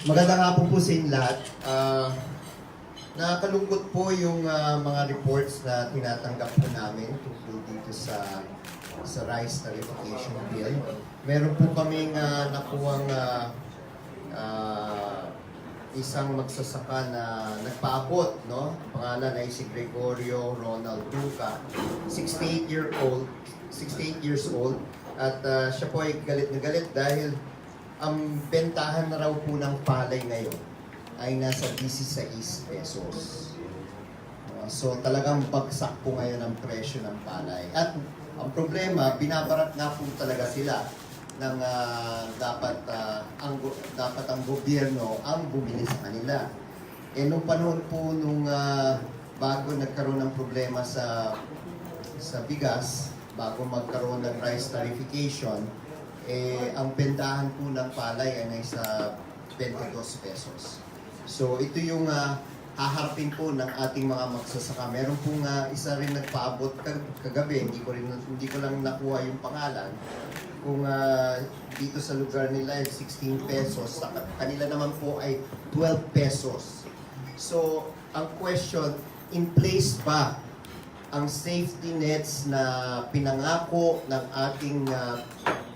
Magandang hapon po sa inyo lahat. Nakakalungkot po yung mga reports na tinatanggap po namin tungkol dito sa rice tariffication bill. Meron po kaming nakuwang isang magsasaka na nagpaabot, no? Pangalan ay si Gregorio Ronald Duca, 68 years old, at siya po ay galit na galit dahil ang bentahan na raw po ng palay ngayon ay nasa 16 pesos. So talagang bagsak po ngayon ang presyo ng palay. At ang problema, binabarat nga po talaga sila ng dapat ang gobyerno ang bumili sa kanila. Nung panahon po nung bago nagkaroon ng problema sa bigas, bago magkaroon ng rice tariffication, ang bentahan po ng palay ay nasa 22 pesos. So ito yung haharapin po ng ating mga magsasaka. Meron pong isa rin nagpaabot kagabi, hindi ko lang nakuha yung pangalan. Kung dito sa lugar nila ay 16 pesos, sa kanila naman po ay 12 pesos. So ang question, in place ba ang safety nets na pinangako ng ating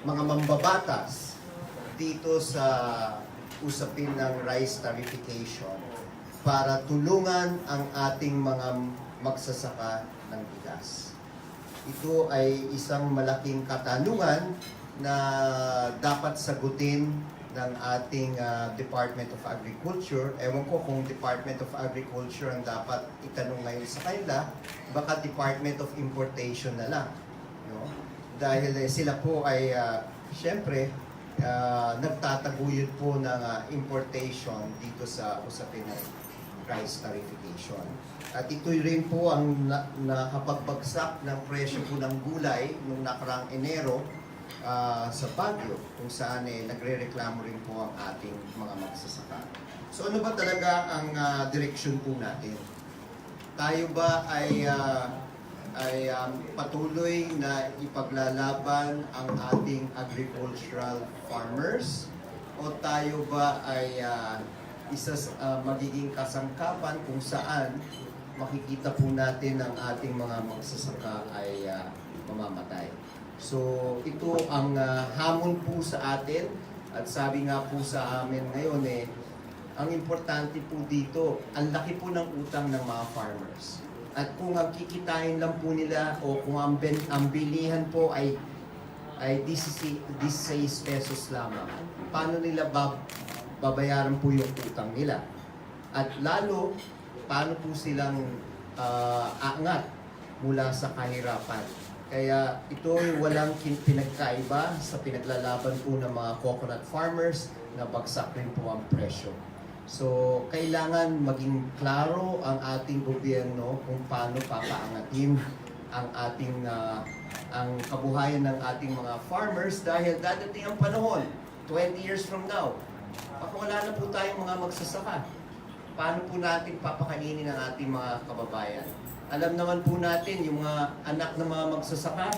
mga mambabatas dito sa usapin ng rice tariffication para tulungan ang ating mga magsasaka ng bigas? Ito ay isang malaking katanungan na dapat sagutin ng ating Department of Agriculture. Ewan ko kung Department of Agriculture ang dapat itanong ngayon sa kanila, baka Department of Importation na lang. No? Dahil sila po ay, syempre, nagtataguyod po ng importation dito sa usapin ng rice tariffication. At ito rin po ang nakapagbagsak ng presyo po ng gulay noong nakarang Enero sa Baguio, kung saan nagre-reklamo rin po ang ating mga magsasaka. So ano ba talaga ang direksyon po natin? Tayo ba ay patuloy na ipaglalaban ang ating agricultural farmers? O tayo ba ay magiging kasangkapan kung saan makikita po natin ang ating mga magsasaka ay mamamatay? So ito ang hamon po sa atin, at sabi nga po sa amin ngayon ang importante po dito, ang laki po ng utang ng mga farmers. At kung ang kikitain lang po nila o kung ang bilihan po ay 16 pesos lamang, paano nila babayaran po yung utang nila? At lalo, paano po silang aangat mula sa kahirapan? Kaya ito ay walang pinagkaiba sa pinaglalaban po ng mga coconut farmers na bagsak rin po ang presyo. So, kailangan maging klaro ang ating gobyerno kung paano papaangatin ang ating ang kabuhayan ng ating mga farmers, dahil dadating ang panahon, 20 years from now, baka wala na po tayong mga magsasaka. Paano po natin papakainin ang ating mga kababayan? Alam naman po natin, yung mga anak ng mga magsasaka,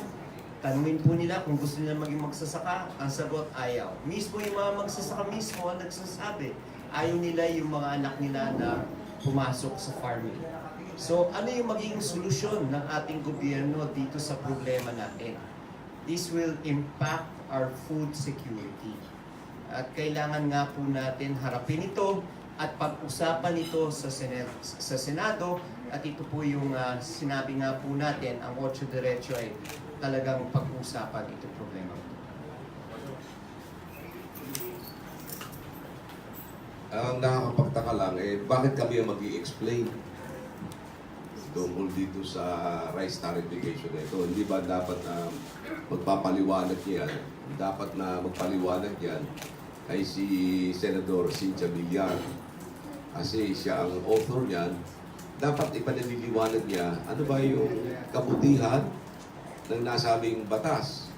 tanungin po nila kung gusto nila maging magsasaka, ang sagot ayaw. Mismo yung mga magsasaka mismo ang nagsasabi, ayaw nila yung mga anak nila na pumasok sa farming. So ano yung magiging solusyon ng ating gobyerno dito sa problema natin? This will impact our food security. At kailangan nga po natin harapin ito at pag-usapan ito sa Senado. At ito po yung sinabi nga po natin, ang 8 Diretso ay talagang pag-usapan itong problema. Ang nakakapagtaka lang, bakit kami ang mag-i-explain tungkol dito sa rice tariffication na ito? Hindi ba dapat na magpapaliwanag yan? Dapat na magpaliwanag yan ay si Senador Cynthia Villar. Kasi siya ang author niyan. Dapat ipanaliliwanag niya ano ba yung kabutihan ng nasabing batas.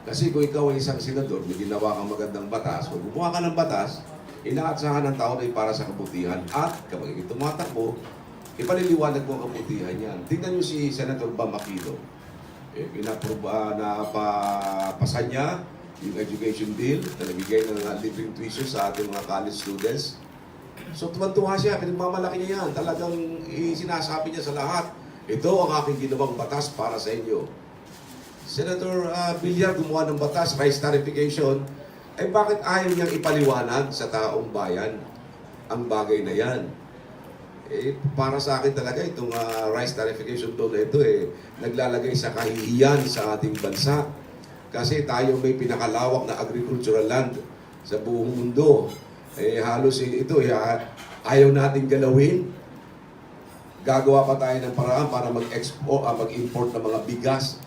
Kasi kung ikaw ay isang senador, may ginawa kang magandang batas, kung gumawa ka ng batas, inaasahan ng tao ay para sa kabutihan. At kapag tumatakbo, ipaliliwanag mo ang kabutihan yan. Tingnan nyo si Senator Pilo. Napasa niya yung education bill na nagbigay ng libreng tuition sa ating mga college students. So tuwan-tuwa siya, pinagmamalaki niya yan. Talagang sinasabi niya sa lahat, ito ang aking ginawang batas para sa inyo. Senator Villar gumawa ng batas, rice tarification, ay bakit ayaw niyang ipaliwanag sa taong bayan ang bagay na yan? Para sa akin talaga itong rice tarification bill na ito naglalagay sa kahihiyan sa ating bansa. Kasi tayo may pinakalawak na agricultural land sa buong mundo. Halos ito ayaw nating galawin. Gagawa pa tayo ng paraan para mag-import ng mga bigas.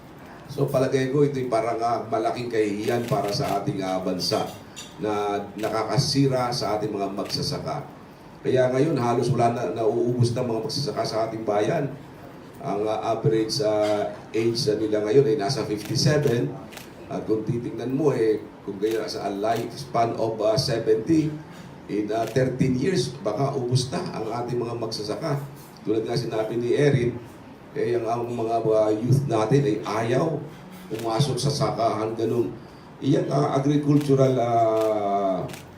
So palagay ko ito'y parang malaking kahihiyan para sa ating bansa na nakakasira sa ating mga magsasaka. Kaya ngayon halos wala na nauubos ng mga magsasaka sa ating bayan. Ang average age nila ngayon ay nasa 57. At kung titingnan mo kung ganyan sa lifespan of 70, in 13 years, baka ubos na ang ating mga magsasaka. Tulad nga sinabi ni Erin, ang mga youth natin ay ayaw pumasok sa sakahan, ganun. Iyan agricultural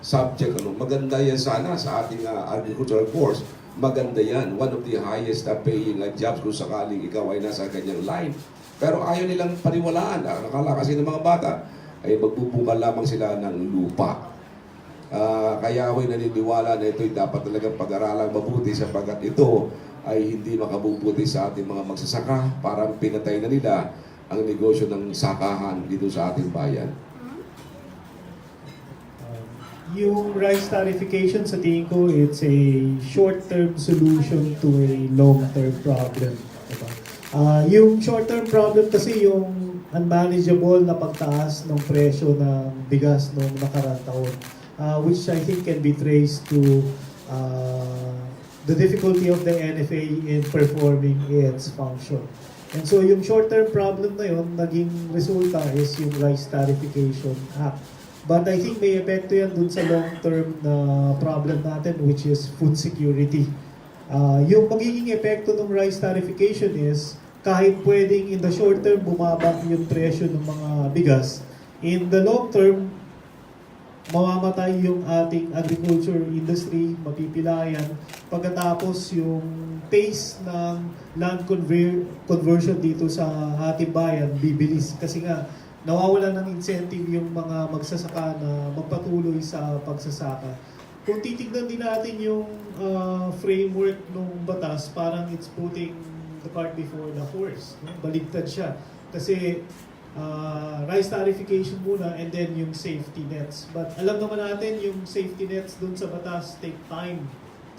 subject, maganda yan sana sa ating agricultural course. Maganda yan. One of the highest paying jobs kung sakaling ikaw ay nasa ganyang line. Pero ayaw nilang paniwalaan. Nakala kasi ng mga bata ay magbubunga lamang sila ng lupa. Kaya ako'y naniniwala na ito'y dapat talagang pag-aralang mabuti sapagkat ito ay hindi makabubuti sa ating mga magsasaka. Parang pinatay na nila ang negosyo ng sakahan dito sa ating bayan. Yung rice tarification sa tingin ko, it's a short-term solution to a long-term problem. Diba? Yung short-term problem kasi yung unmanageable na pagtaas ng presyo ng bigas noong nakaraang taon, which I think can be traced to the difficulty of the NFA in performing its function. And so yung short-term problem na yun, naging resulta is yung Rice Tarification Act. But I think may epekto yan dun sa long-term na problem natin, which is food security. Yung magiging epekto ng rice tarification is, kahit pwedeng in the short term bumaba yung presyo ng mga bigas, in the long term, mamamatay yung ating agriculture industry, mapipilayan. Pagkatapos yung pace ng land conversion dito sa ating bayan, bibilis. Kasi nga, nawawalan ng incentive yung mga magsasaka na magpatuloy sa pagsasaka. Kung titignan din natin yung framework ng batas, parang it's putting the cart before the horse. No? Baligtad siya. Kasi rice tarification muna and then yung safety nets. But alam naman natin yung safety nets dun sa batas take time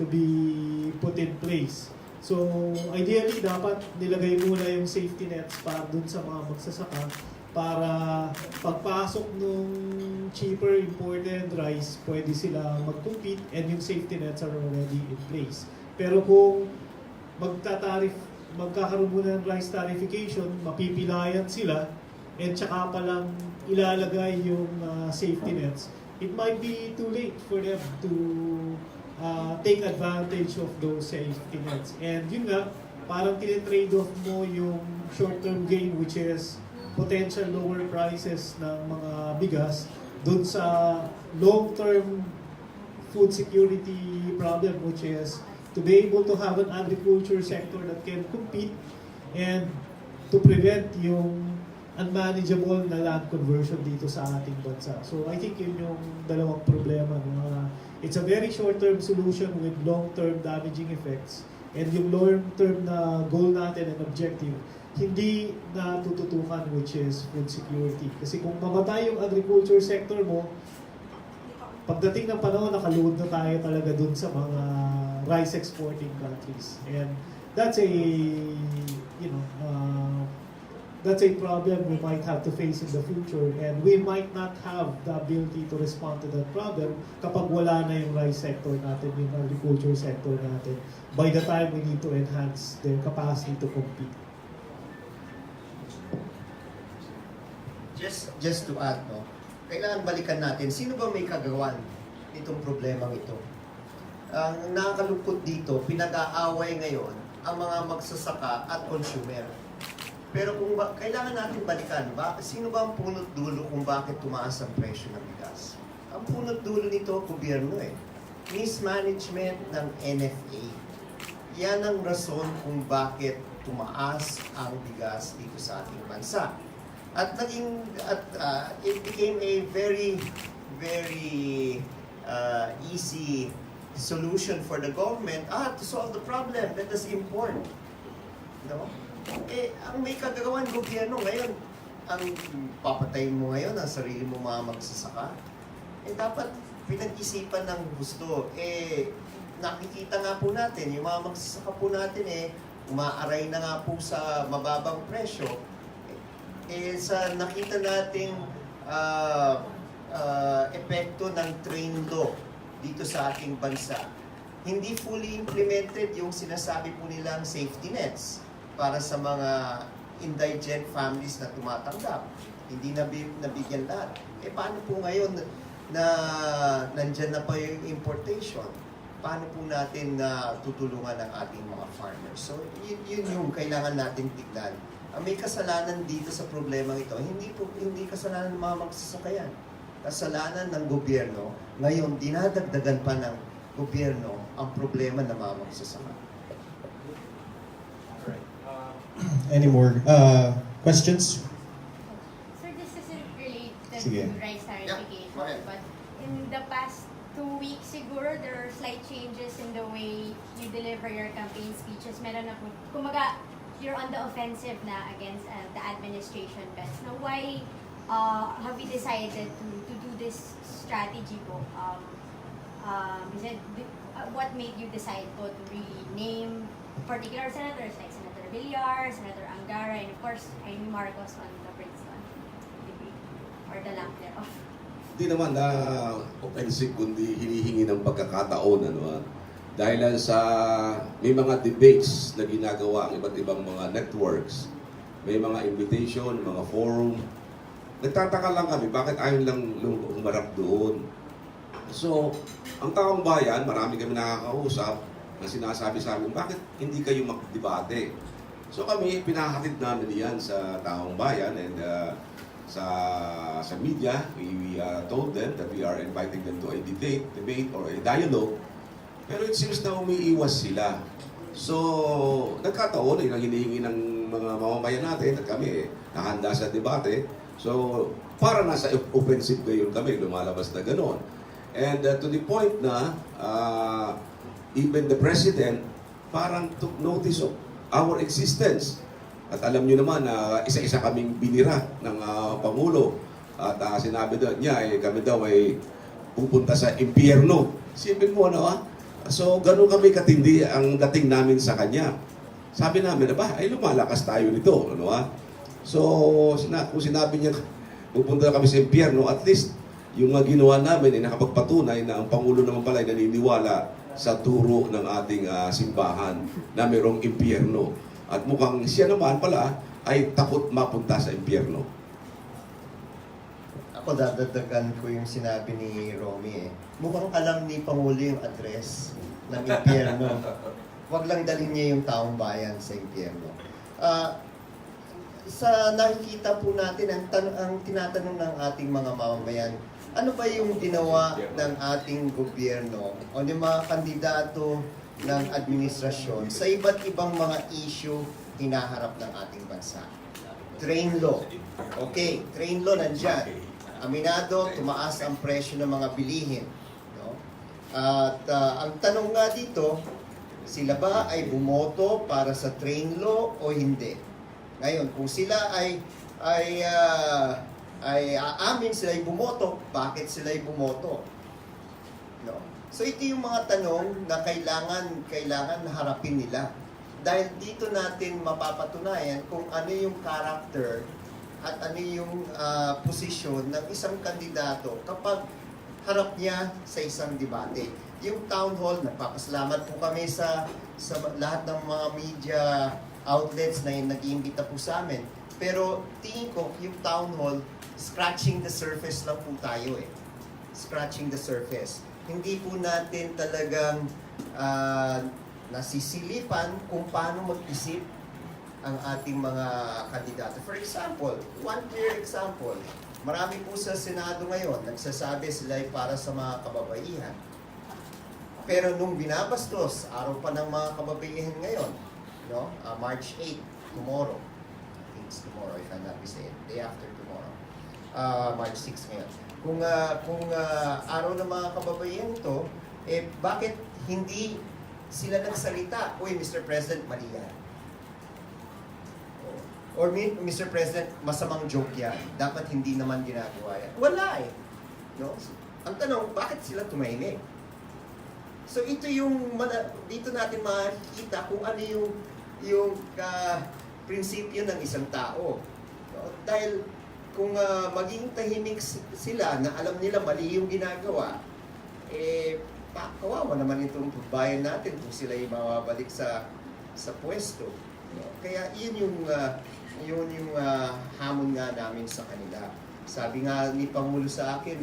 to be put in place. So ideally, dapat nilagay muna yung safety nets para dun sa mga magsasaka para pagpasok nung cheaper imported rice, pwede sila mag-compete and yung safety nets are already in place. Pero kung magkakaroon muna ng rice tarification, mapipilayan sila, and tsaka pa lang ilalagay yung safety nets, it might be too late for them to take advantage of those safety nets. And yun nga, parang tinitrade off mo yung short-term gain, which is potential lower prices ng mga bigas dun sa long-term food security problem, which is to be able to have an agriculture sector that can compete and to prevent yung unmanageable na land conversion dito sa ating bansa. So I think yun yung dalawang problema. It's a very short-term solution with long-term damaging effects, and yung long-term na goal natin and objective hindi na tututukan, which is food security. Kasi kung mamatay yung agriculture sector mo, pagdating ng panahon, nakaluhod na tayo talaga dun sa mga rice exporting countries. And that's that's a problem we might have to face in the future, and we might not have the ability to respond to that problem kapag wala na yung rice sector natin, yung agriculture sector natin, by the time we need to enhance their capacity to compete. Just to add, kailangan balikan natin, sino ba may kagawan nitong problemang ito? Ang nakakalungkot dito, pinag-aaway ngayon ang mga magsasaka at consumer. Pero kailangan natin balikan, sino ba ang punot dulo kung bakit tumaas ang presyo ng bigas? Ang punot dulo nito, gobyerno eh. Mismanagement ng NFA. Yan ang rason kung bakit tumaas ang bigas dito sa ating bansa. At it became a very, very easy solution for the government to solve the problem. Let us import. No? Ang may kagagawan gobyerno ngayon, ang papatayin mo ngayon ang sarili mo mga magsasaka, dapat pinag-isipan ng gusto. Nakikita nga po natin, yung mga magsasaka po natin, umaaray na nga po sa mababang presyo. Sa nakita nating epekto ng train law dito sa ating bansa, hindi fully implemented yung sinasabi po nilang safety nets para sa mga indigent families na tumatanggap. Hindi nabigyan lahat. Paano po ngayon na nandyan na pa yung importation? Paano po natin tutulungan ang ating mga farmers? So, yun yung kailangan natin tignan. May kasalanan dito sa problema ito. Hindi kasalanan ng mga magsasakayan. Kasalanan ng gobyerno. Ngayon, dinadagdagan pa ng gobyerno ang problema ng mga magsasaka. Any more questions? Sir, this isn't related Sige. to rice tarification, go ahead. but in the past 2 weeks siguro, there are slight changes in the way you deliver your campaign speeches. Meron na po, kumaga, you're on the offensive na against the administration bets. Now, why have you decided to do this strategy po? What made you decide po to really name particular senators like Senator Villar, Senator Angara, and of course, Amy Marcos on the Princeton debate or the lack thereof? Hindi naman na offensive kundi hinihingi ng pagkakataon dahil sa may mga debates na ginagawa ang iba't ibang mga networks, may mga invitation, mga forum. Nagtataka lang kami bakit ayaw lang umarap doon. So, ang taong bayan, marami kami nakakausap na sinasabi sa amin, bakit hindi kayo magdebate? So kami, pinahatid namin yan sa taong bayan and sa media, we told them that we are inviting them to a debate or a dialogue. Pero it seems na umiiwas sila. So, nagkataon, ang hinihingi ng mga mamamayan natin at kami nakahanda sa debate. So, para nasa offensive ngayon kami, lumalabas na gano'n. And to the point na even the President parang took notice of our existence. At alam nyo naman na isa-isa kaming binira ng Pangulo. At sinabi niya, kami daw ay pupunta sa impyerno. Sipin mo, So, ganun kami katindi ang dating namin sa kanya. Sabi namin, ay lumalakas tayo nito. So, kung sinabi niya, pupunta kami sa impyerno, at least, yung ginawa namin ay nakapagpatunay na ang Pangulo naman pala ay naniniwala sa turo ng ating simbahan na mayroong impyerno. At mukhang siya naman pala ay takot mapunta sa impyerno. Ako dadagdagan ko yung sinabi ni Romy Mukhang alam ni Pangulo yung address ng impyerno. Huwag lang dalhin niya yung taong bayan sa impyerno. Sa nakikita po natin, ang tinatanong ng ating mga mamamayan, ano ba yung ginawa ng ating gobyerno o ng mga kandidato ng administrasyon sa iba't ibang mga issue hinaharap ng ating bansa? Train law. Okay, train law nandyan. Aminado, tumaas ang presyo ng mga bilihin. No? At ang tanong nga dito, sila ba ay bumoto para sa train law o hindi? Ngayon, kung sila ay aamin sila ay bumoto, bakit sila ay bumoto? No? So ito yung mga tanong na kailangan harapin nila. Dahil dito natin mapapatunayan kung ano yung character at ano yung posisyon ng isang kandidato kapag harap niya sa isang debate. Yung town hall, nagpapasalamat po kami sa lahat ng mga media outlets na nag-iimbita po sa amin. Pero tingin ko, yung town hall, scratching the surface lang po tayo Scratching the surface. Hindi po natin talagang nasisilipan kung paano mag-isip ang ating mga kandidato. For example, one clear example, marami po sa Senado ngayon nagsasabi sila ay para sa mga kababaihan. Pero nung binabastos, araw pa ng mga kababaihan ngayon, no? March 8, tomorrow. I think it's tomorrow if I'm not mistaken. Day after tomorrow. March 6 ngayon. Kung araw ng mga kababaihan ito, bakit hindi sila nagsalita? Uy, Mr. President, mali yan. Or Mr. President, masamang joke yan. Dapat hindi naman ginagawa yan. Wala eh. No? Ang tanong, bakit sila tumahimik? So ito yung, dito natin makikita kung ano yung prinsipyo ng isang tao. No? Dahil kung maging tahimik sila na alam nila mali yung ginagawa, kawawa naman itong bayan natin kung sila ay mawabalik sa pwesto. No? Kaya yun yung hamon nga namin sa kanila. Sabi nga ni Pangulo sa akin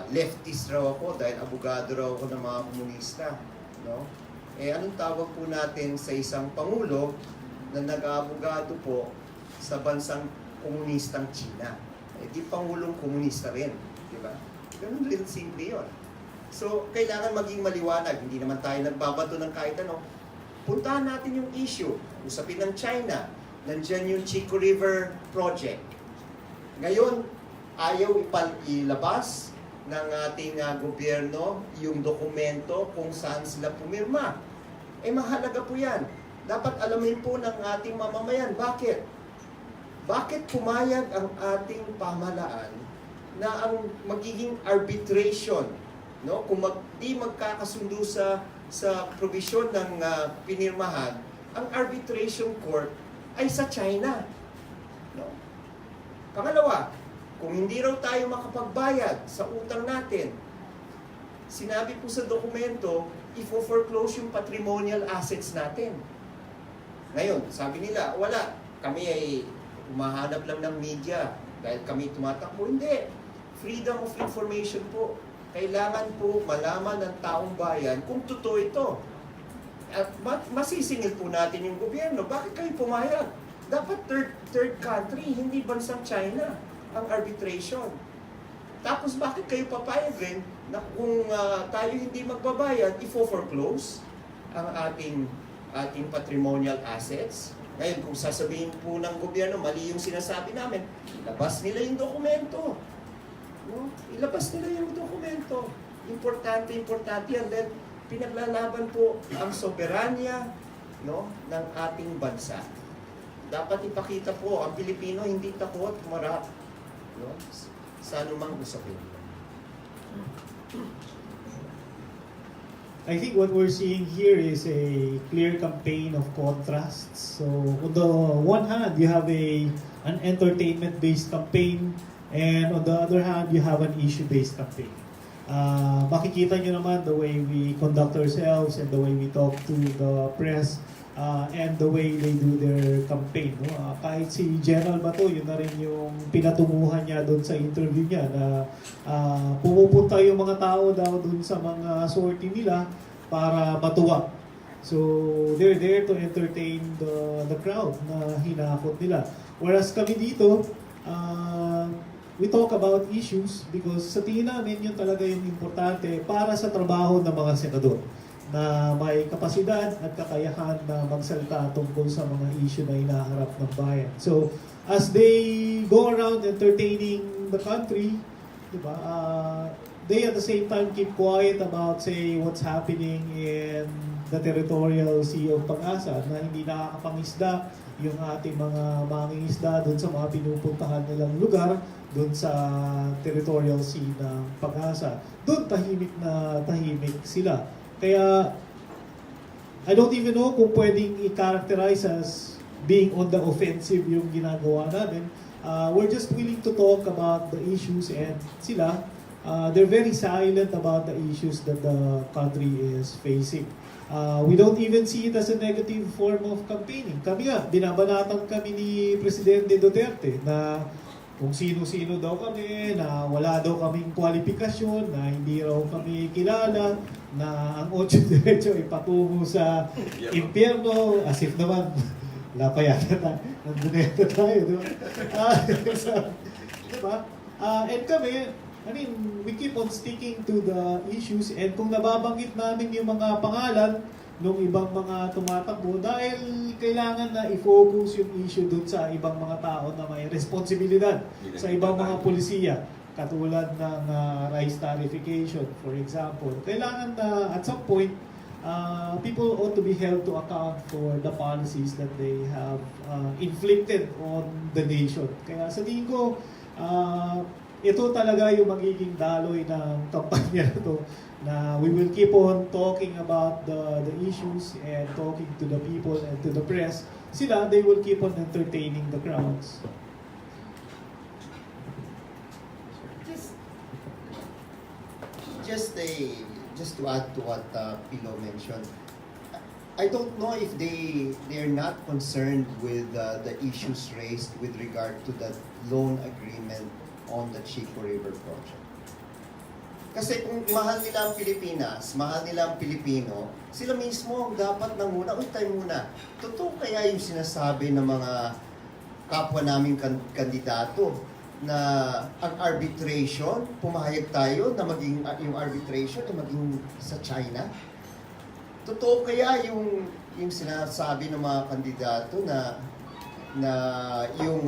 leftist raw ako dahil abogado raw ako ng mga komunista. No? Anong tawag po natin sa isang Pangulo na nag-aabogado po sa bansang komunistang China? Di Pangulong komunista rin. Di ba? Ganun din simple yun. So, kailangan maging maliwanag. Hindi naman tayo nagbabato ng kahit ano. Puntahan natin yung issue. Usapin ng China. Nandyan yung Chico River Project. Ngayon, ayaw ilabas ng ating gobyerno yung dokumento kung saan sila pumirma. Mahalaga po yan. Dapat alamin po ng ating mamamayan. Bakit? Bakit pumayag ang ating pamahalaan na ang magiging arbitration, no? Kung di magkakasundo sa provision ng pinirmahan, ang arbitration court ay sa China. No? Pangalawa, kung hindi raw tayo makapagbayad sa utang natin, sinabi po sa dokumento, i-foreclose yung patrimonial assets natin. Ngayon, sabi nila, wala, kami ay umahanap lang ng media dahil kami tumatakbo. Hindi. Freedom of information po. Kailangan po malaman ng taong bayan kung totoo ito. At masisingil po natin yung gobyerno. Bakit kayo pumayag? Dapat third country, hindi bansang China ang arbitration. Tapos bakit kayo papayag rin na kung tayo hindi magbabayad, i-foreclose ang ating patrimonial assets? Ngayon, kung sasabihin po ng gobyerno, mali yung sinasabi namin, ilabas nila yung dokumento. No? Ilabas nila yung dokumento. Importante yan. Dahil pinaglalaban po ang soberanya, no, ng ating bansa. Dapat ipakita po, ang Pilipino hindi takot kumarap, no, sa anumang usapin. I think what we're seeing here is a clear campaign of contrasts. So on the one hand, you have an entertainment-based campaign, and on the other hand, you have an issue-based campaign. Makikita nyo naman the way we conduct ourselves and the way we talk to the press and the way they do their campaign. No? Kahit si General Bato, yun na rin yung pinatunguhan niya doon sa interview niya na pumupunta yung mga tao daw doon sa mga sortie nila para matuwa. So, they're there to entertain the crowd na hinakot nila. Whereas kami dito, we talk about issues because sa tingin namin yun talaga yung importante para sa trabaho ng mga senador na may kapasidad at kakayahan na magsalita tungkol sa mga issue na hinaharap ng bayan. So, as they go around entertaining the country, diba, they at the same time keep quiet about, say, what's happening in the territorial sea of Pag-asa na hindi nakakapangisda yung ating mga mangingisda doon sa mga pinupuntahan nilang lugar doon sa territorial sea ng Pag-asa. Doon tahimik sila. Kaya, I don't even know kung pwedeng i-characterize as being on the offensive yung ginagawa namin. We're just willing to talk about the issues and sila, they're very silent about the issues that the country is facing. We don't even see it as a negative form of campaigning. Kami nga, binabanatan kami ni Presidente Duterte na kung sino-sino daw kami, na wala daw kaming kwalifikasyon, na hindi raw kami kilala, na ang 8 Diretso ay patungo sa impyerno, as if naman Wala pa yata tayo. Nandun yata tayo, di ba? So, di ba? And kami, I mean, we keep on sticking to the issues and kung nababanggit namin yung mga pangalan ng ibang mga tumatakbo dahil kailangan na i-focus yung issue dun sa ibang mga tao na may responsibilidad sa ibang mga polisiya katulad ng rice tarification, for example. Kailangan na at some point, people ought to be held to account for the policies that they have inflicted on the nation. Kaya sa tingin ko, ito talaga yung magiging daloy ng kampanya na to, na we will keep on talking about the issues and talking to the people and to the press. Sila, they will keep on entertaining the crowds. Just to add to what Pilo mentioned, I don't know if they're not concerned with the issues raised with regard to the loan agreement on the Chico River project. Kasi kung mahal nila ang Pilipinas, mahal nila ang Pilipino, sila mismo ang dapat nanguna. Uy, tayo muna. Totoo kaya yung sinasabi ng mga kapwa naming kandidato na ang arbitration, pumayag tayo na maging yung arbitration ay maging sa China? Totoo kaya yung sinasabi ng mga kandidato na yung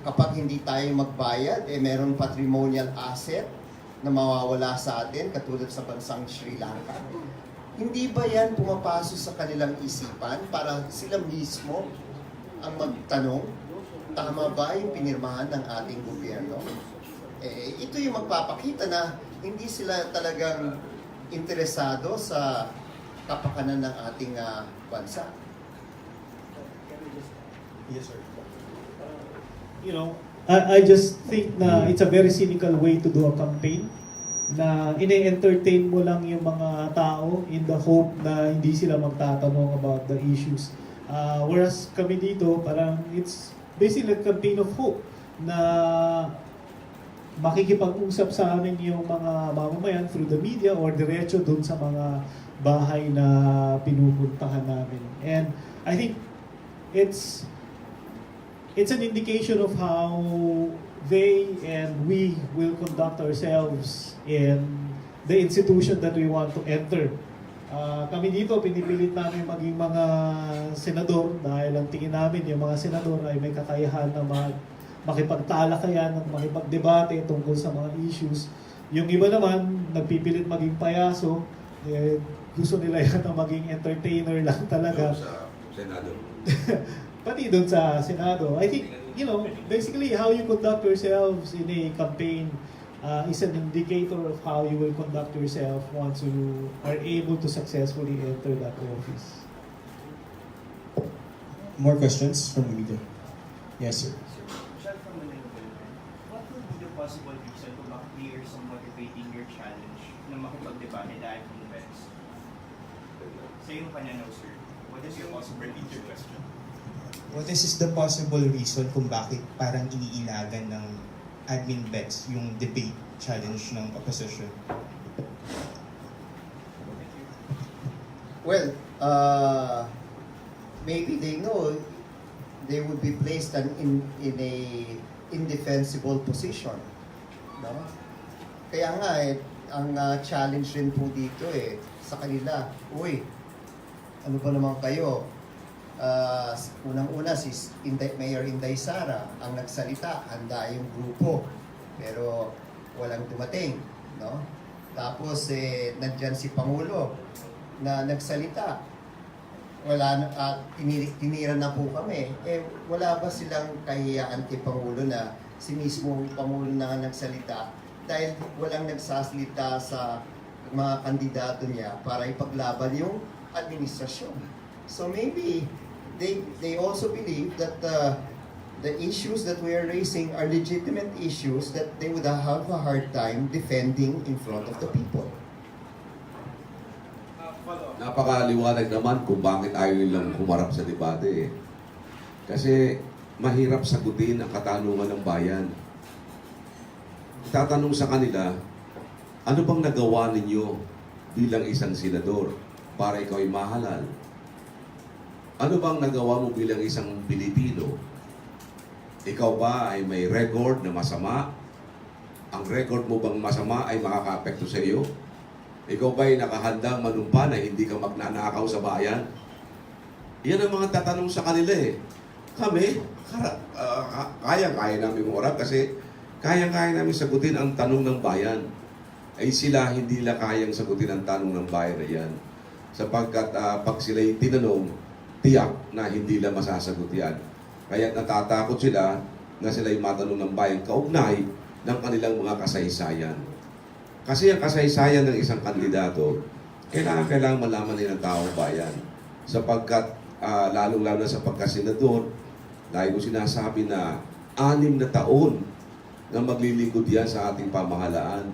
kapag hindi tayo magbayad, meron patrimonial asset na mawawala sa atin, katulad sa bansang Sri Lanka. Hindi ba yan pumapasok sa kanilang isipan para sila mismo ang magtanong, tama ba yung pinirmahan ng ating gobyerno? Ito yung magpapakita na hindi sila talagang interesado sa kapakanan ng ating bansa. Yes, sir. You know, I just think na it's a very cynical way to do a campaign, na ine-entertain mo lang yung mga tao in the hope na hindi sila magtatanong about the issues. Whereas kami dito, parang it's basically a campaign of hope na makikipag-usap sa amin yung mga mamamayan through the media or diretso dun sa mga bahay na pinupuntahan namin. And I think it's an indication of how they and we will conduct ourselves in the institution that we want to enter. Kami dito, pinipilit namin maging mga senador dahil ang tingin namin yung mga senador ay may kakayahan na makipagtalakayan, makipagdebate tungkol sa mga issues. Yung iba naman, nagpipilit maging payaso, gusto nila yan na maging entertainer lang talaga. Sa Senado. Pati doon sa Senado. I think, you know, basically how you conduct yourselves in a campaign is an indicator of how you will conduct yourself once you are able to successfully enter that office. More questions from the media? Yes, sir. From the what will be the possible reason kung bakit they are so motivating your challenge na makipagdebate dahil kung bets? Sa iyong pananaw, sir, what is your possible repeat question? Well, this is the possible reason kung bakit parang iniilagan ng admin bets yung debate challenge ng opposition. Well, maybe they know they would be placed in a indefensible position. No? Kaya nga, ang challenge rin po dito sa kanila, uy, ano ba naman kayo? Unang-una si Mayor Inday Sara ang nagsalita, handa yung grupo, pero walang dumating, no? Tapos nandiyan si Pangulo na nagsalita, wala tinira na po kami. Wala ba silang kahiyaan kay Pangulo na si mismo Pangulo na nagsalita dahil walang nagsasalita sa mga kandidato niya para ipaglaban yung administrasyon. So maybe they also believe that the issues that we are raising are legitimate issues that they would have a hard time defending in front of the people. Napakaliwanag naman kung bakit ayaw nilang humarap sa debate. Kasi mahirap sagutin ang katanungan ng bayan. Tatanong sa kanila, ano bang nagawa ninyo bilang isang senador para ikaw ay mahalal? Ano bang nagawa mo bilang isang Pilipino? Ikaw ba ay may record na masama? Ang record mo bang masama ay makaka-apekto sa iyo? Ikaw ba ay nakahandang manumpa na hindi ka magnanakaw sa bayan? Yan ang mga tatanong sa kanila eh. Kami, kaya namin umurap kasi kaya namin sagutin ang tanong ng bayan. Ay sila hindi nila kayang sagutin ang tanong ng bayan na yan. Sapagkat pag sila'y tinanong, tiyak na hindi nila masasagot yan. Kaya natatakot sila na sila'y matanong ng bayan kaugnay ng kanilang mga kasaysayan. Kasi ang kasaysayan ng isang kandidato, kailangan malaman nila ng taong bayan. Sapagkat, lalong-lalo na sa pagkasenador, dahil ko sinasabi na 6 na taon na maglilingkod yan sa ating pamahalaan.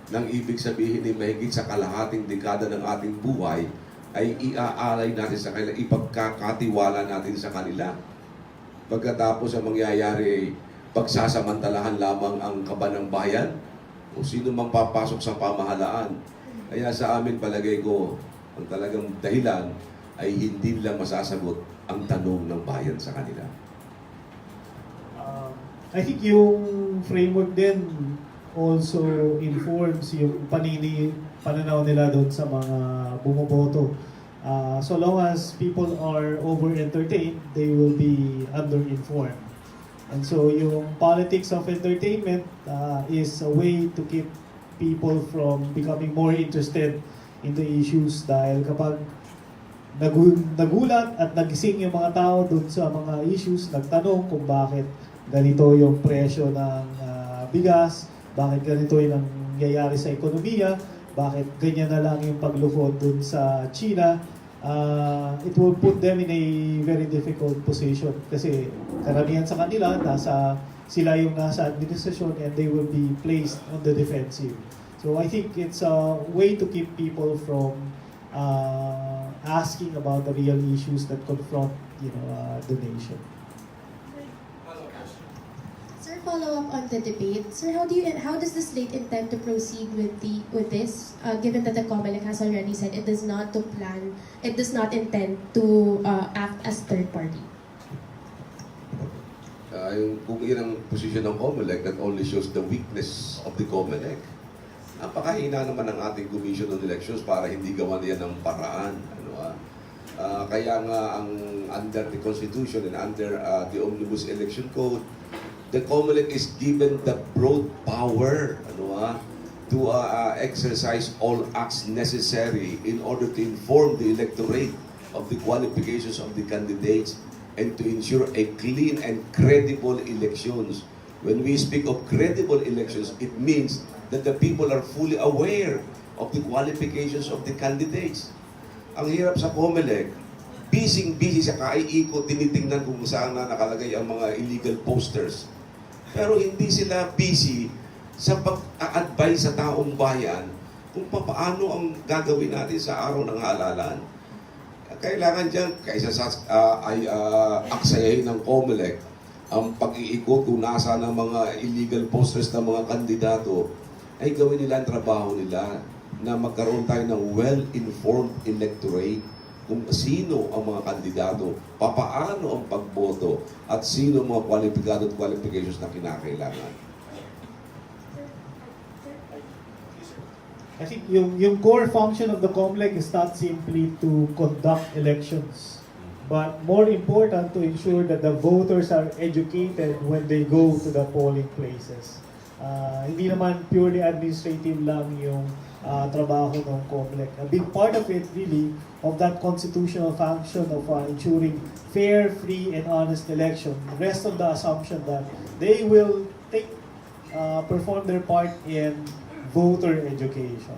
Nang ibig sabihin ni mahigit sa kalahating dekada ng ating buhay, ay iaalay natin sa kanila, ipagkakatiwala natin sa kanila. Pagkatapos ang mangyayari, pagsasamantalahan lamang ang kaban ng bayan, o sino mang papasok sa pamahalaan. Kaya sa amin palagay ko, ang talagang dahilan ay hindi nila masasagot ang tanong ng bayan sa kanila. I think yung framework din also informs yung pananaw nila doon sa mga bumoboto. So long as people are over-entertained, they will be under-informed. And so yung politics of entertainment is a way to keep people from becoming more interested in the issues dahil kapag nagulat at nagising yung mga tao dun sa mga issues, nagtanong kung bakit ganito yung presyo ng bigas, bakit ganito yung nangyayari sa ekonomiya, bakit ganyan na lang yung paglukod dun sa China, it will put them in a very difficult position kasi karamihan sa kanila sila yung nasa administrasyon and they will be placed on the defensive. So I think it's a way to keep people from asking about the real issues that confront the nation. Sir, follow up on the debate. Sir, how does the slate intend to proceed with this? Given that the COMELEC has already said it does not intend to act as third party. Kung yun ang posisyon ng COMELEC, that only shows the weakness of the COMELEC. Napakahina naman ng ating Commission on Elections para hindi gawa niya ng paraan. Kaya nga ang under the Constitution and under the Omnibus Election Code, the COMELEC is given the broad power to exercise all acts necessary in order to inform the electorate of the qualifications of the candidates and to ensure a clean and credible elections. When we speak of credible elections, it means that the people are fully aware of the qualifications of the candidates. Ang hirap sa COMELEC, busy sa kaiikot, tinitingnan kung saan na nakalagay ang mga illegal posters. Pero hindi sila busy sa pag-a-advise sa taong bayan kung paano ang gagawin natin sa araw ng halalan. Kailangan dyan, kaysa aksayahin ng COMELEC ang pag-iikot kung nasa ng mga illegal posters ng mga kandidato, ay gawin nila ang trabaho nila na magkaroon tayo ng well-informed electorate kung sino ang mga kandidato, papaano ang pagboto, at sino ang mga kwalipikado at qualifications na kinakailangan. I think yung core function of the COMELEC is not simply to conduct elections, but more important to ensure that the voters are educated when they go to the polling places. Hindi naman purely administrative lang yung trabaho ng COMELEC. A big part of it really, of that constitutional function of ensuring fair, free, and honest election, rests on the assumption that they will perform their part in voter education.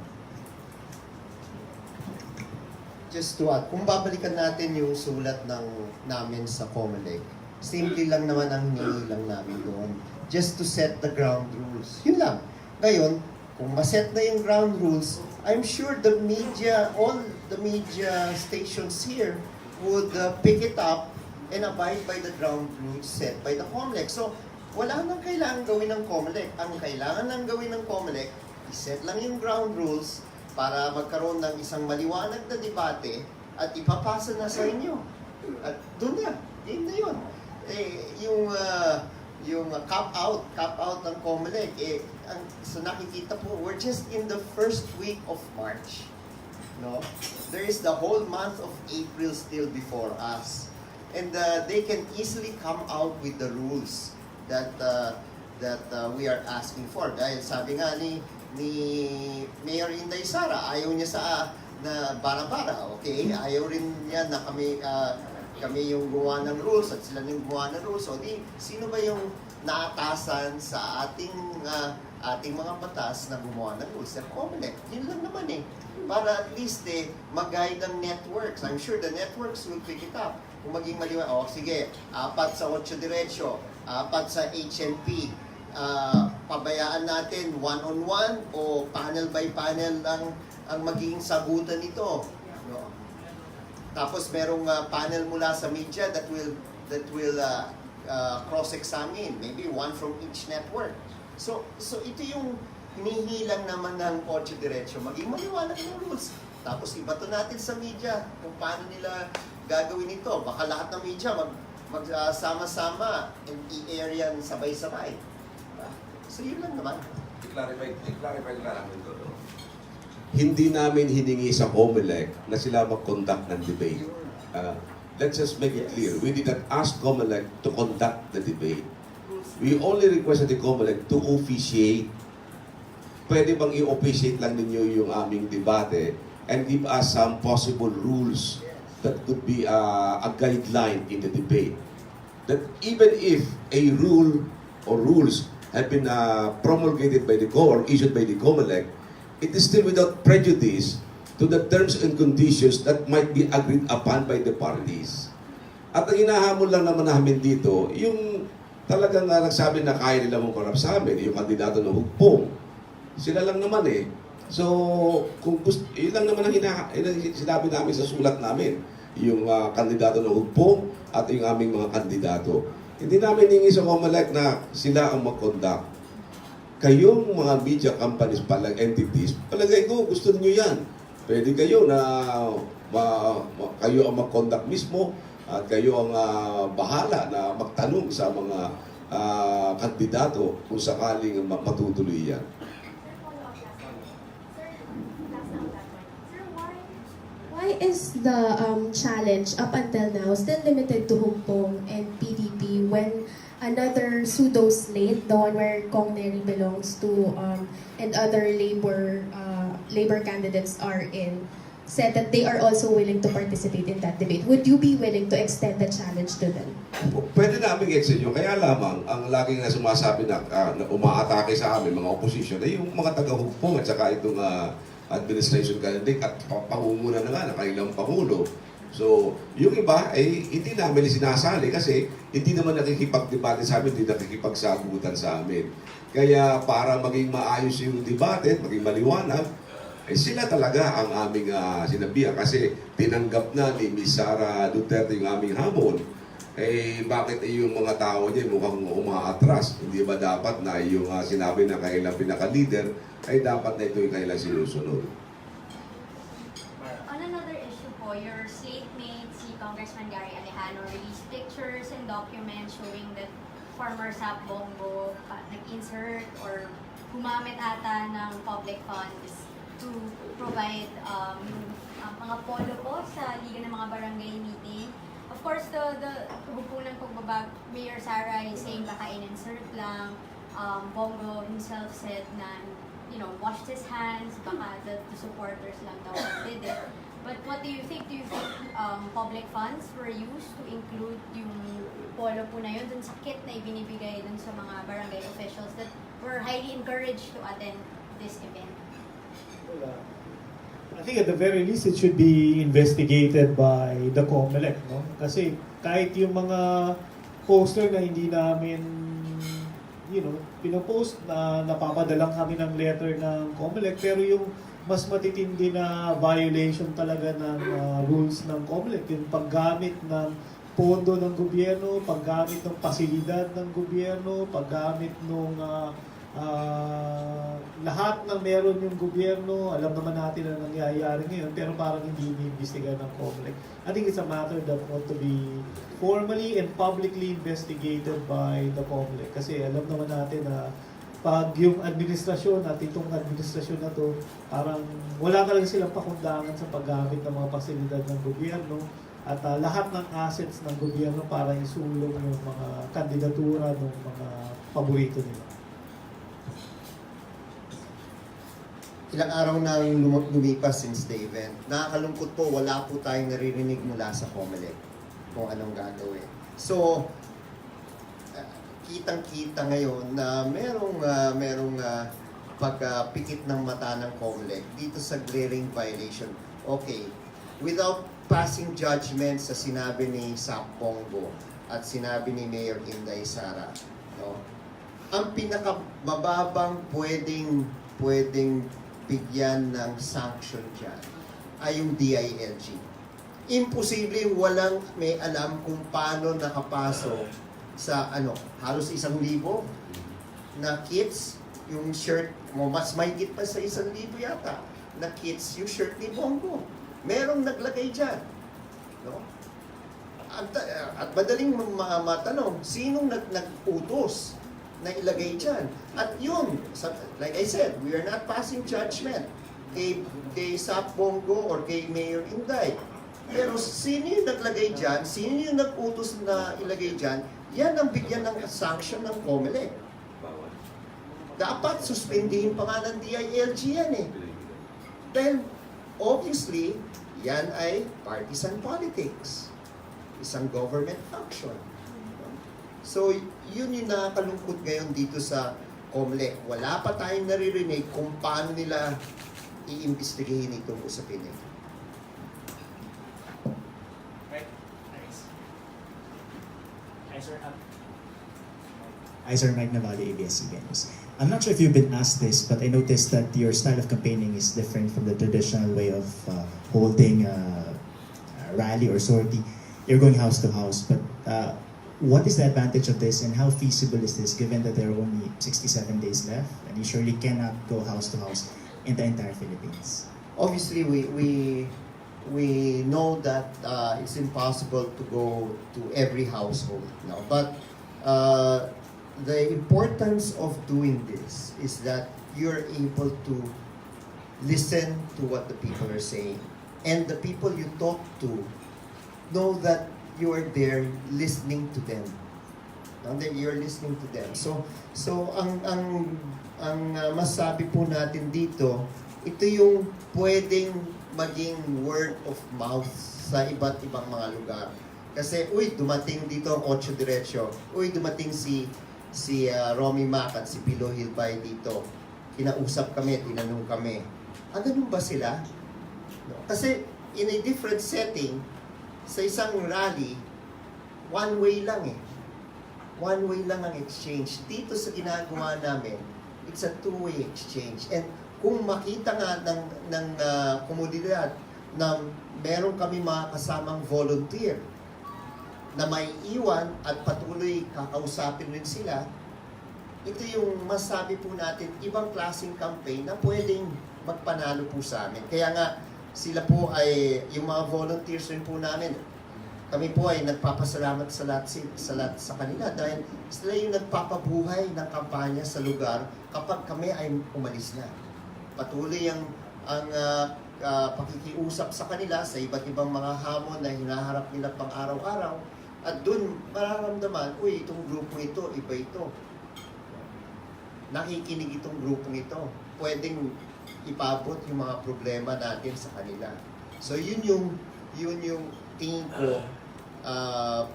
Just to add, kung babalikan natin yung sulat namin sa COMELEC, simple lang naman ang hinihingi lang namin doon. Just to set the ground rules. Yun lang. Ngayon, kung maset na yung ground rules, I'm sure all the media stations here would pick it up and abide by the ground rules set by the COMELEC. So, wala nang kailangan gawin ng COMELEC. Ang kailangan nang gawin ng COMELEC, iset lang yung ground rules para magkaroon ng isang maliwanag na debate at ipapasa na sa inyo. At doon na, game na yun. Yung cap out ng COMELEC, so nakikita po, we're just in the first week of March. No? There is the whole month of April still before us. And they can easily come out with the rules that we are asking for. Dahil sabi nga ni Mayor Inday Sara, ayaw niya sa na bara-bara, okay? Ayaw rin niya na kami yung gumawa ng rules at sila yung gumawa ng rules. O di, sino ba yung naatasan sa ating mga batas na gumawa ng rules? COMELEC, yun lang naman eh. Para at least mag-guide ang networks. I'm sure the networks will pick it up. Kung maging maliwan, sige, 4 sa 8 diretso, 4 sa HMP, pabayaan natin one-on-one o panel by panel ang magiging sagutan nito. No? Tapos merong panel mula sa media that will cross-examine, maybe one from each network. So ito yung hinihilang naman ng 8 diretso, maging maliwanag ng rules. Tapos ibato natin sa media kung paano nila gagawin ito. Baka lahat ng media magsama-sama and i-air yan sabay-sabay. So yun lang naman. I-clarify lang namin ito. No? Hindi namin hiningi sa COMELEC na sila mag-conduct ng debate. Let's just make it clear. We did not ask COMELEC to conduct the debate. We only requested the COMELEC to officiate. Pwede bang i-officiate lang ninyo yung aming debate and give us some possible rules that could be a guideline in the debate. That even if a rule or rules have been promulgated by the or issued by the COMELEC, it is still without prejudice to the terms and conditions that might be agreed upon by the parties. At ang hinahamon lang naman namin dito, yung talagang nagsabi na kaya nila mong korap sa amin, yung kandidato ng hugpong. Sila lang naman eh. So, kung gusto, yun lang naman ang sinabi namin sa sulat namin, yung kandidato ng hugpong at yung aming mga kandidato. Hindi namin hingi sa COMELEC na sila ang mag-conduct. Kayong mga media companies, palang entities, palagay ko, gusto niyo yan. Pwede kayo na kayo ang mag-conduct mismo at kayo ang bahala na magtanong sa mga kandidato kung sakaling matutuloy yan. Why is the challenge up until now still limited to Hugpong and PDP when another pseudo slate, the one where Kong Neri belongs to, and other labor candidates are in, said that they are also willing to participate in that debate? Would you be willing to extend the challenge to them? Pwede namin i-extend yun. Kaya lamang, ang laging na sumasabi na umaatake sa amin, mga oposisyon, ay yung mga taga-hugpong at saka itong administration candidate at pangunguna na nga ng kanilang Pangulo. So, yung iba ay hindi namin sinasali kasi hindi naman nakikipag-debate sa amin, hindi nakikipagsagutan sa amin. Kaya para maging maayos yung debate, maging maliwanag, ay sila talaga ang aming sinabihan kasi tinanggap na ni Ms. Sara Duterte yung aming hamon. Eh, bakit yung mga tao niya mukhang umaatras? Hindi ba dapat na yung sinabi ng kailang pinaka-leader ay dapat na ito yung kailang sinusunod? On another issue po, your slate mate, si Congressman Gary Alejano, released pictures and documents showing that former SAP Bongo nag-insert or gumamit ata ng public funds to provide mga polo po sa Liga ng mga Barangay meeting. Of course, the hupunan pagbabag, Mayor Sara is saying baka in-insert lang. Bongo himself said na, washed his hands, baka the supporters lang daw did it. But what do you think? Do you think public funds were used to include yung polo po na yun, dun sa kit na ibinibigay dun sa mga barangay officials that were highly encouraged to attend this event? I think at the very least, it should be investigated by the COMELEC, no? Kasi kahit yung mga poster na hindi namin, pinopost na napapadalang kami ng letter ng COMELEC, pero yung mas matitindi na violation talaga ng rules ng COMELEC, yung paggamit ng pondo ng gobyerno, paggamit ng pasilidad ng gobyerno, paggamit ng lahat ng meron yung gobyerno, alam naman natin na nangyayari ngayon, pero parang hindi iniimbestigahan ng COMELEC. I think it's a matter that ought to be formally and publicly investigated by the COMELEC. Kasi alam naman natin na pag yung administrasyon at itong administrasyon na to, parang wala talaga silang pakundangan sa paggamit ng mga pasilidad ng gobyerno at lahat ng assets ng gobyerno para isulong yung mga kandidatura ng mga paborito nila. Ilang araw na lumipas since the event. Nakakalungkot po, wala po tayong naririnig mula sa COMELEC kung anong gagawin. So, kitang-kita ngayon na merong pagpikit ng mata ng COMELEC dito sa glaring violation. Okay, without passing judgment sa sinabi ni Sap Pongo at sinabi ni Mayor Inday Sara, no? Ang pinakamababang pwedeng bigyan ng sanction dyan ay yung DILG. Imposible walang may alam kung paano nakapasok sa halos 1,000 na kids, yung shirt mo, mas mahigit pa sa 1,000 yata, na kids, yung shirt ni Bongo. Merong naglagay dyan. No? At madaling matanong, sinong nag-utos na ilagay dyan? At yun, like I said, we are not passing judgment kay Sap Bongo or kay Mayor Inday. Pero sino yung naglagay dyan, sino yung nag-utos na ilagay dyan, yan ang bigyan ng sanction ng COMELEC. Dapat suspendihin pa nga ng DILG yan eh. Then, obviously, yan ay partisan politics. Isang government function. So, yun yung nakakalungkot ngayon dito sa COMELEC. Wala pa tayong naririnig kung paano nila iimbestigahin itong usapin ito. Right? Nice. Hi, sir. Hi, sir. Mike Navalli, ABS-CBN News. I'm not sure if you've been asked this, but I noticed that your style of campaigning is different from the traditional way of holding a rally or sortie. You're going house to house, but what is the advantage of this and how feasible is this given that there are only 67 days left and you surely cannot go house to house in the entire Philippines? Obviously, we know that it's impossible to go to every household now, but the importance of doing this is that you're able to listen to what the people are saying, and the people you talk to know that you are there listening to them. Now that you're listening to them. So ang masabi po natin dito, ito yung pwedeng maging word of mouth sa iba't ibang mga lugar. Kasi, dumating dito ang 8 Diretso. Dumating si Romy Maca at si Pilo Hilbay dito. Kinausap kami, tinanong kami. Ganun ba sila? No. Kasi, in a different setting, sa isang rally, one way lang eh. One way lang ang exchange. Dito sa ginagawa namin, it's a two-way exchange. And kung makita nga ng komunidad na meron kami mga kasamang volunteer na may iwan at patuloy kakausapin rin sila, ito yung masabi po natin, ibang klaseng campaign na pwedeng magpanalo po sa amin. Kaya nga, sila po ay, yung mga volunteers rin po namin, kami po ay nagpapasalamat sa lahat sa kanila dahil sila yung nagpapabuhay ng kampanya sa lugar kapag kami ay umalis na. Patuloy ang pakikiusap sa kanila sa iba't ibang mga hamon na hinaharap nila pang araw-araw. At dun mararamdaman, itong grupong ito, iba ito. Nakikinig itong grupong ito. Pwedeng ipabot yung mga problema natin sa kanila. So yun yung tingin ko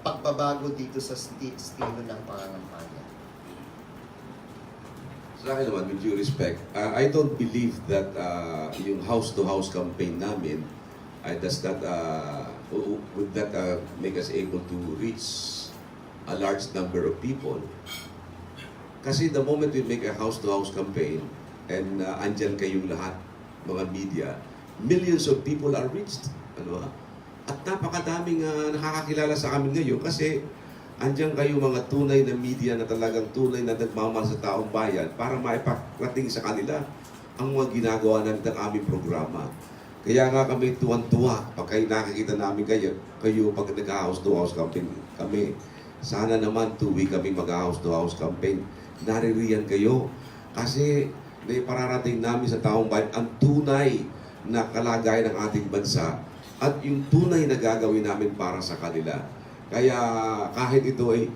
pagbabago dito sa estilo ng pangangampanya. Sa akin naman, with due respect, I don't believe that yung house-to-house campaign namin does that would that make us able to reach a large number of people. Kasi the moment we make a house-to-house campaign and andyan kayong lahat, mga media, millions of people are reached. At napakadaming nakakakilala sa amin ngayon kasi andyan kayo mga tunay na media na talagang tunay na nagmamahal sa taong bayan para maiparating sa kanila ang mga ginagawa namin ng aming programa. Kaya nga kami tuwan-tuwa pag nakikita namin kayo pag nag-house to house campaign kami. Sana naman tuwi kami mag-house to house campaign. Naririyan kayo. Kasi pararating namin sa taong bayan ang tunay na kalagayan ng ating bansa at yung tunay na gagawin namin para sa kanila. Kaya kahit ito ay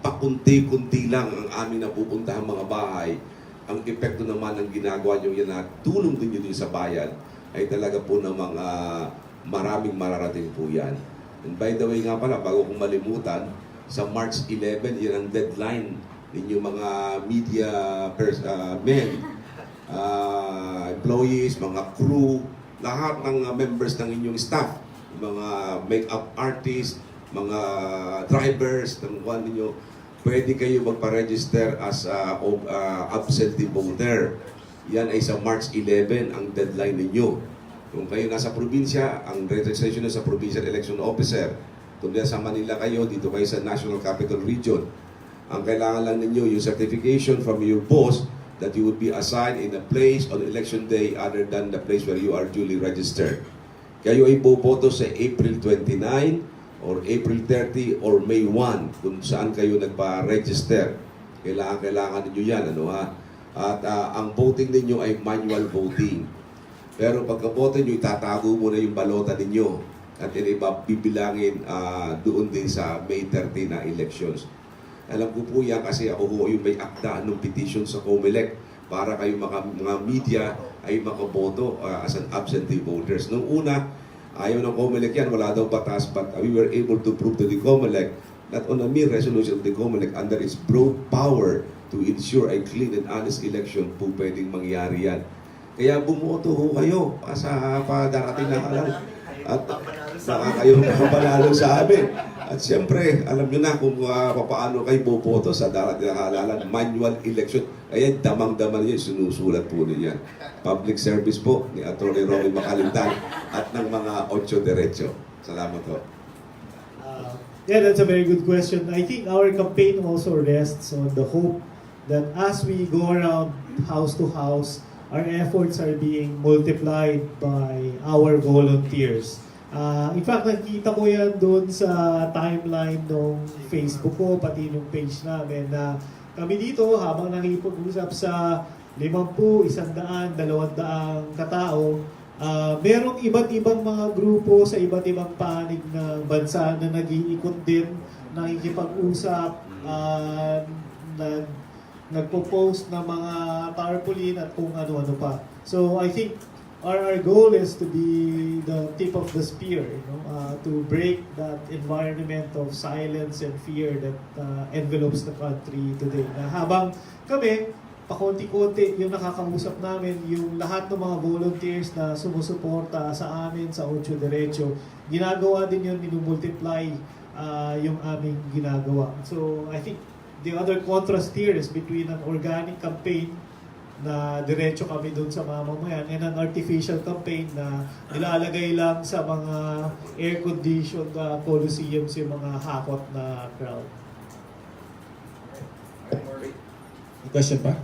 pakunti-kunti lang ang amin napupuntahan mga bahay, ang epekto naman ng ginagawa nyo yan na tulong din nyo din sa bayan ay talaga po ng mga maraming mararating po yan. And by the way nga pala, bago kong malimutan, sa March 11, yan ang deadline ninyo mga media men, employees, mga crew, lahat ng members ng inyong staff, mga make-up artists, mga drivers ng kuwan ninyo, pwede kayo magpa-register as absentee voter. Yan ay sa March 11 ang deadline ninyo. Kung kayo nasa probinsya, ang registration sa Provincial Election Officer. Kung sa Manila kayo, dito kayo sa National Capital Region. Ang kailangan lang ninyo, yung certification from your boss that you would be assigned in a place on election day other than the place where you are duly registered. Kayo ay boboto sa April 29 or April 30 or May 1 kung saan kayo nagpa-register. Kailangan ninyo yan. Ano, ha? At ang voting ninyo ay manual voting. Pero pagka-vote nyo, itatago mo na yung balota ninyo at bibilangin doon din sa May 30 na elections. Alam ko po yan kasi ako ho yung may akda ng petition sa COMELEC para kayo mga media ay makaboto as an absentee voters. Nung una, ayaw ng COMELEC yan, wala daw batas, but we were able to prove to the COMELEC that on a mere resolution of the COMELEC under its broad power to ensure a clean and honest election po pwedeng mangyari yan. Kaya bumoto ho kayo sa darating na alam at baka kayo mapanalo sa amin. At siyempre, alam nyo na kung paano kayo boboto sa darating na halalan, manual election. Kaya damang-daman yan, sinusulat po niyan. Public service po ni Atty. Romy Macalintan at ng mga 8 Derecho. Salamat po. Yeah, that's a very good question. I think our campaign also rests on the hope that as we go around house to house, our efforts are being multiplied by our volunteers. In fact, nakita ko yan doon sa timeline ng Facebook ko, pati yung page namin, na kami dito, habang nakipag-usap sa 50, 100, 200 katao, merong iba't ibang mga grupo sa iba't ibang panig ng bansa na nag-iikot din, nakikipag-usap, nagpo-post ng mga tarpaulin at kung ano-ano pa. So I think our goal is to be the tip of the spear, to break that environment of silence and fear that envelopes the country today. Na habang kami, pakonti-konti yung nakakausap namin, yung lahat ng mga volunteers na sumusuporta sa amin sa 8 Derecho, ginagawa din yun, minumultiply yung aming ginagawa. So I think the other contrast here is between an organic campaign na diretso kami doon sa mamamayan and an artificial campaign na nilalagay lang sa mga air-conditioned coliseums yung mga hakot na crowd. Question pa?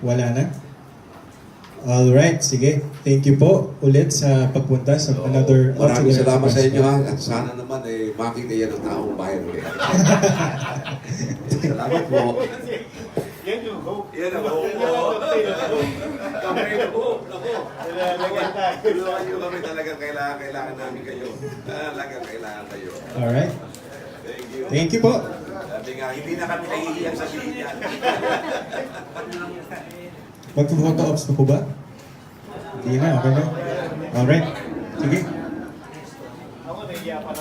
Wala na? Alright, sige. Thank you po ulit sa pagpunta sa another... Maraming salamat sa inyo ha. At sana naman makita yan ng taong bayan. Salamat po. Yan yung hope. Yan ang hope po. Kami na hope. Tulungan nyo kami talagang kailangan namin kayo. Talagang kailangan kayo. Alright. Thank you. Thank you po. Sabi nga, hindi na kami nahihiyang sabihin yan. Magpo-photo ops pa po ba? Hindi na, okay na. Alright. Sige. Ako nahiya pa